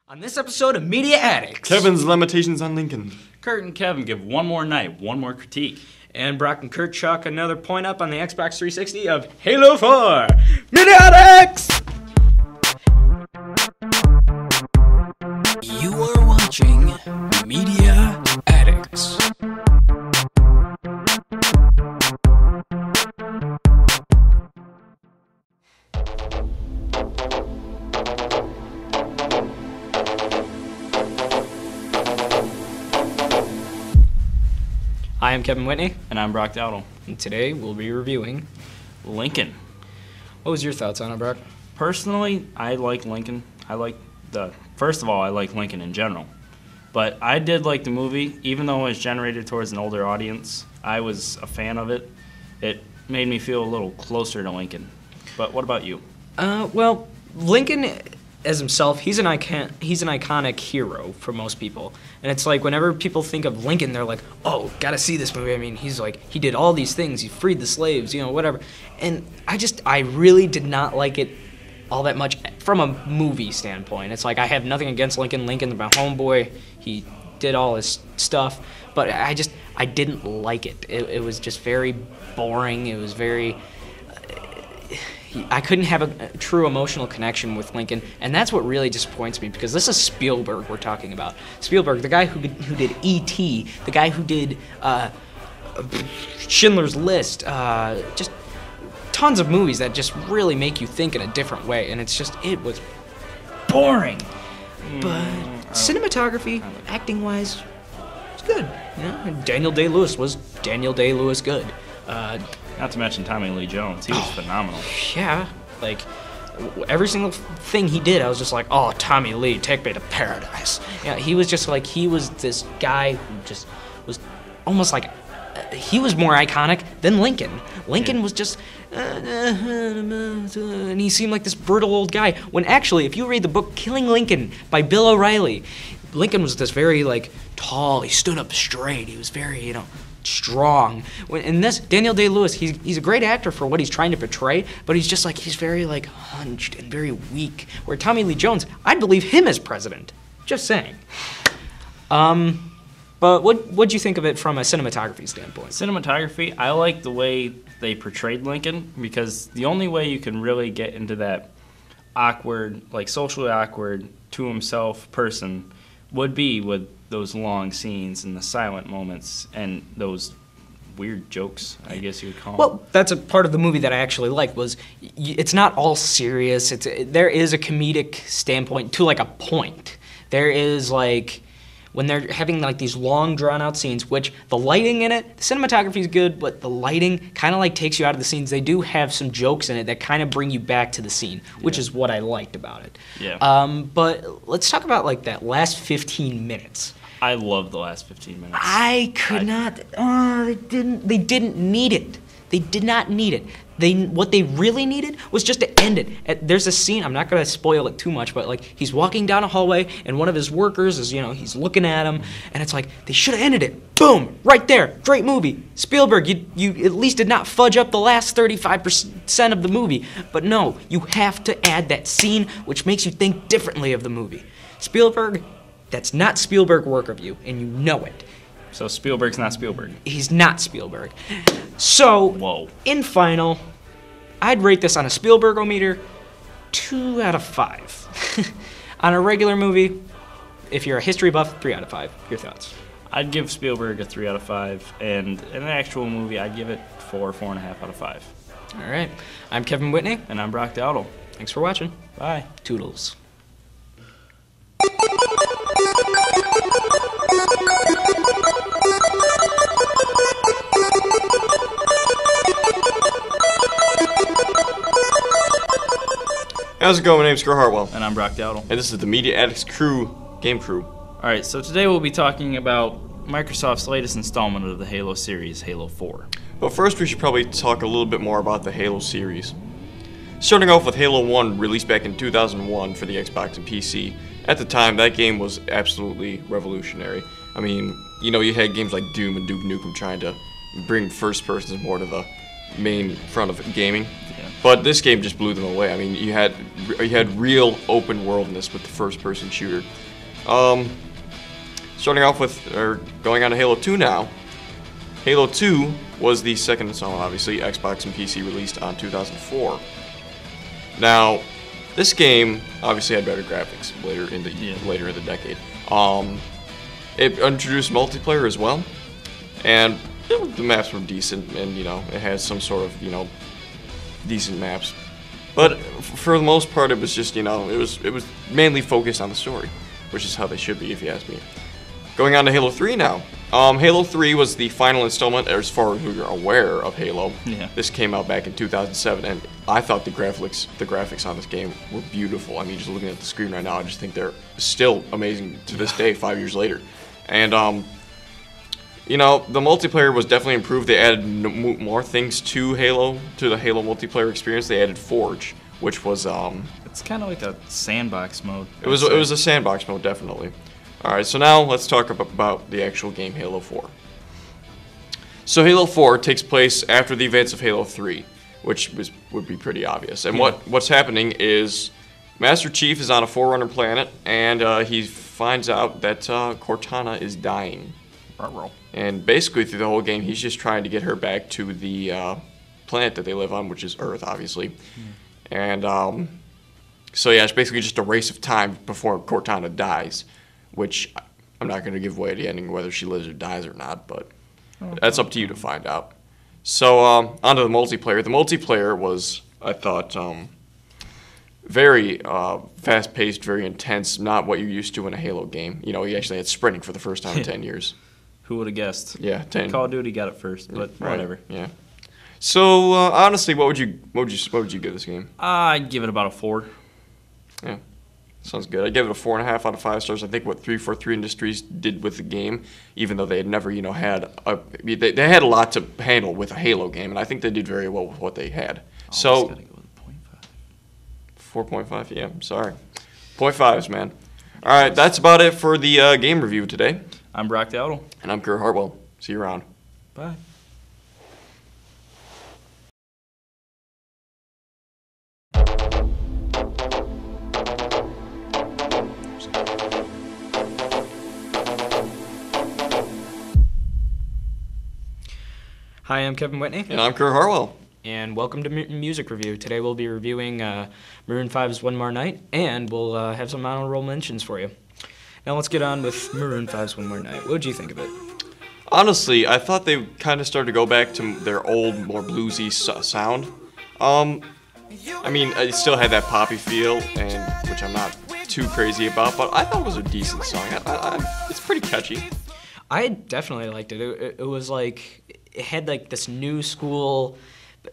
On this episode of Media Addicts, Kevin's limitations on Lincoln. Kurt and Kevin give one more night, one more critique. and Brock and Kurt chuck another point up on the Xbox 360 of Halo 4. Media Addicts! You are watching Media Addicts. I am Kevin Whitney, And I'm Brock Dowdle. and today we'll be reviewing. Lincoln. What was your thoughts on it, Brock? Personally, I like Lincoln. First of all, I like Lincoln in general. But I did like the movie, even though it was generated towards an older audience. I was a fan of it. It made me feel a little closer to Lincoln. But what about you? Well, Lincoln as himself, he's an iconic hero for most people. And it's like whenever people think of Lincoln, they're like, oh, gotta see this movie. I mean, he's like, he did all these things. He freed the slaves, whatever. And I really did not like it all that much from a movie standpoint. It's like I have nothing against Lincoln. Lincoln's my homeboy. He did all his stuff. But I didn't like it. It was just very boring. It was very... I couldn't have a true emotional connection with Lincoln, and that's what really disappoints me, because this is Spielberg we're talking about. Spielberg, the guy who did E.T., the guy who did Schindler's List, just tons of movies that just really make you think in a different way, and it was boring. But cinematography, acting-wise, it's good. And Daniel Day-Lewis was Daniel Day-Lewis good. Not to mention Tommy Lee Jones. He was phenomenal. Yeah, like every single thing he did, I was just like, oh, Tommy Lee, take me to paradise. Yeah, he was just like, he was this guy who just was almost like, he was more iconic than Lincoln. Lincoln was just, and he seemed like this brutal old guy. When actually, if you read the book Killing Lincoln by Bill O'Reilly, Lincoln was this very like tall, he stood up straight, he was very, strong. In this, Daniel Day-Lewis, he's a great actor for what he's trying to portray, but he's just like, he's very like hunched and very weak. Where Tommy Lee Jones, I'd believe him as president. Just saying. But what'd you think of it from a cinematography standpoint? Cinematography, I like the way they portrayed Lincoln, because the only way you can really get into that awkward, like socially awkward, to himself person would be with those long scenes and the silent moments and those weird jokes, I guess you would call them. Well, that's a part of the movie that I actually liked, was it's not all serious. There is a comedic standpoint to like a point. There is like, when they're having like these long drawn out scenes, which the lighting in it, the cinematography is good, but the lighting kind of like takes you out of the scenes. They do have some jokes in it that kind of bring you back to the scene, which is what I liked about it. Yeah. But let's talk about like that last 15 minutes. I love the last 15 minutes. I could not. Oh, they didn't need it. They did not need it. What they really needed was just to end it. There's a scene, I'm not going to spoil it too much, but like he's walking down a hallway and one of his workers is, he's looking at him, and it's like, they should have ended it. Boom! Right there. Great movie. Spielberg, you at least did not fudge up the last 35% of the movie. But no, you have to add that scene which makes you think differently of the movie. Spielberg, that's not Spielberg work of you, and you know it. So Spielberg's not Spielberg. He's not Spielberg. So, Whoa. In final, I'd rate this on a Spielberg-o-meter 2 out of 5. On a regular movie, if you're a history buff, 3 out of 5. Your thoughts? I'd give Spielberg a 3 out of 5, and in an actual movie, I'd give it 4.5 out of 5. All right. I'm Kevin Whitney. And I'm Brock Dowdle. Thanks for watching. Bye. Toodles. How's it going? My name's Kurt Hartwell, And I'm Brock Dowdle. and this is the Media Addicts Game Crew. Alright, so today we'll be talking about Microsoft's latest installment of the Halo series, Halo 4. But first, we should probably talk a little bit more about the Halo series. Starting off with Halo 1, released back in 2001 for the Xbox and PC. At the time, that game was absolutely revolutionary. I mean, you had games like Doom and Duke Nukem trying to bring first persons more to the main front of gaming. But this game just blew them away. I mean, you had real open worldness with the first-person shooter. Starting off with, or going on to Halo 2 now. Halo 2 was the second installment, obviously, Xbox and PC released on 2004. Now, this game obviously had better graphics later in the decade. It introduced multiplayer as well, and the maps were decent, and it has some sort of decent maps. But for the most part, it was just it was mainly focused on the story, which is how they should be, if you ask me. Going on to Halo 3 now. Halo 3 was the final installment, as far as we are aware, of Halo. Yeah. This came out back in 2007, and I thought the graphics on this game were beautiful. I mean, just looking at the screen right now, I just think they're still amazing to this day, 5 years later. And the multiplayer was definitely improved. They added more things to the Halo multiplayer experience. They added Forge, which was it's kind of like a sandbox mode. It was a sandbox mode, definitely. All right, so now let's talk about the actual game, Halo 4. So Halo 4 takes place after the events of Halo 3, which would be pretty obvious. And what's happening is Master Chief is on a Forerunner planet, and he finds out that Cortana is dying. And basically through the whole game, he's just trying to get her back to the planet that they live on, which is Earth, obviously. And so yeah, it's basically just a race of time before Cortana dies, which I'm not going to give away the ending, whether she lives or dies or not, but that's up to you to find out. So onto the multiplayer. The multiplayer was, I thought, very fast-paced, very intense, not what you're used to in a Halo game. You actually had sprinting for the first time in 10 years. Who would have guessed? Yeah, 10. Call of Duty got it first, but whatever. Yeah. So honestly, what would you give this game? I'd give it about a 4. Yeah, sounds good. I'd give it a 4.5 out of 5 stars. I think what 343 Industries did with the game, even though they had never, had they had a lot to handle with a Halo game, and I think they did very well with what they had. So. Gotta go with 4.5. Yeah, I'm sorry. 0.5s, man. All right, that's about it for the game review today. I'm Brock Dowdle. And I'm Kurt Hartwell. See you around. Bye. Hi, I'm Kevin Whitney. And I'm Kurt Hartwell. And welcome to Music Review. Today we'll be reviewing Maroon 5's One More Night, and we'll have some honorable mentions for you. Now let's get on with Maroon 5's One More Night. What did you think of it? Honestly, I thought they kind of started to go back to their old, more bluesy sound. I mean, it still had that poppy feel, which I'm not too crazy about, but I thought it was a decent song. It's pretty catchy. I definitely liked it. It was like, it had like this new school,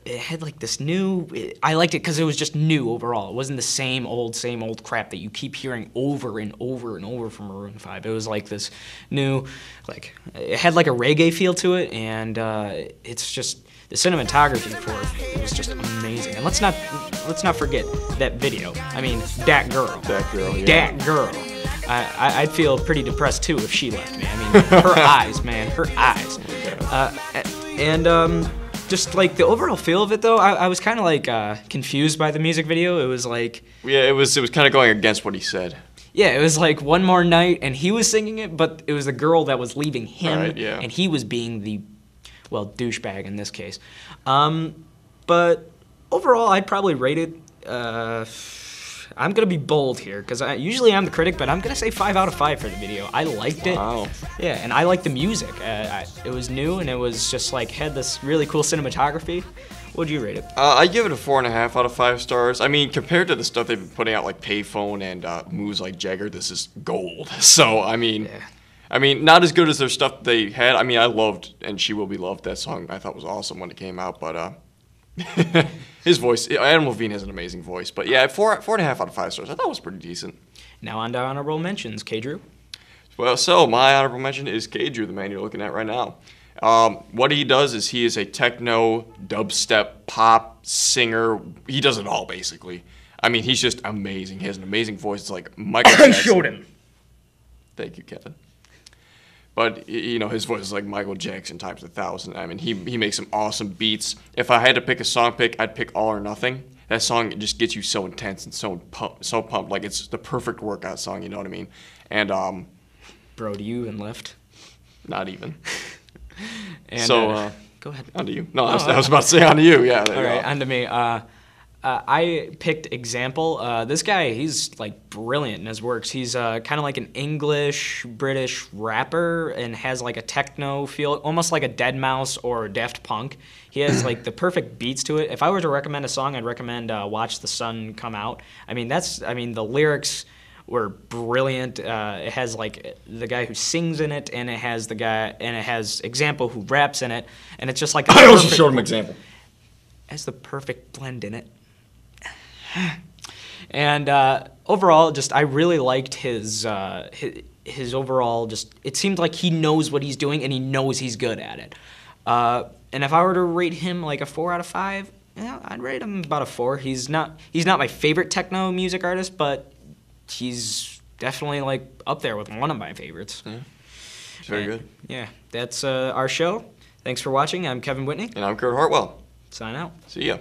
I liked it because it was just new overall. It wasn't the same old crap that you keep hearing over and over and over from Maroon 5. It was like this new, it had like a reggae feel to it, and it's just, the cinematography for it was just amazing. And let's not forget that video. I mean, that girl. Yeah. That girl. I'd feel pretty depressed too if she left me. I mean, her eyes, man, her eyes. Just like the overall feel of it, though, I was kind of like confused by the music video. It was like, yeah, it was kind of going against what he said. Yeah, it was like One More Night, and he was singing it, but it was the girl that was leaving him, right, yeah. And he was being the, douchebag in this case. But overall, I'd probably rate it. I'm gonna be bold here because usually I'm the critic, but I'm gonna say 5 out of 5 for the video. I liked it. Wow. Yeah, and I liked the music. It was new, and it was just like had this really cool cinematography. What'd you rate it? I give it a 4.5 out of 5 stars. I mean, compared to the stuff they've been putting out, like Payphone and moves like Jagger, this is gold. So I mean, not as good as their stuff they had. I mean, I loved "And She Will Be Loved." That song I thought was awesome when it came out, but his voice, Adam Levine has an amazing voice. But yeah, 4.5 out of 5 stars. I thought it was pretty decent. Now on to honorable mentions. K. Drew? Well, so my honorable mention is K. Drew, the man you're looking at right now. What he does is he is a techno, dubstep, pop singer. He does it all, basically. I mean, he's just amazing. He has an amazing voice. It's like Michael Jackson. I showed him. Thank you, Kevin. But his voice is like Michael Jackson times 1,000. I mean, he makes some awesome beats. If I had to pick a song I'd pick All or Nothing. That song, it just gets you so intense and so pumped. Like, it's the perfect workout song, you know what I mean? And Bro, do you even lift? not even. And, So go ahead. on to you. No, I was about to say on to you. Yeah. All right, on to me. I picked Example. This guy, he's like brilliant in his works. He's kind of like an English-British rapper and has like a techno feel, almost like a Deadmau5 or Daft Punk. He has like the perfect beats to it. If I were to recommend a song, I'd recommend Watch the Sun Come Out. I mean, the lyrics were brilliant. It has like the guy who sings in it, and it has Example who raps in it, and it's just like I also showed him Example. Has the perfect blend in it. And overall, I really liked his overall. It seemed like he knows what he's doing and he knows he's good at it. And if I were to rate him like a 4 out of 5, I'd rate him about a 4. He's not my favorite techno music artist, but he's definitely like up there with one of my favorites. Yeah, it's very good. Yeah, that's our show. Thanks for watching. I'm Kevin Whitney. And I'm Kurt Hartwell. Sign out. See ya.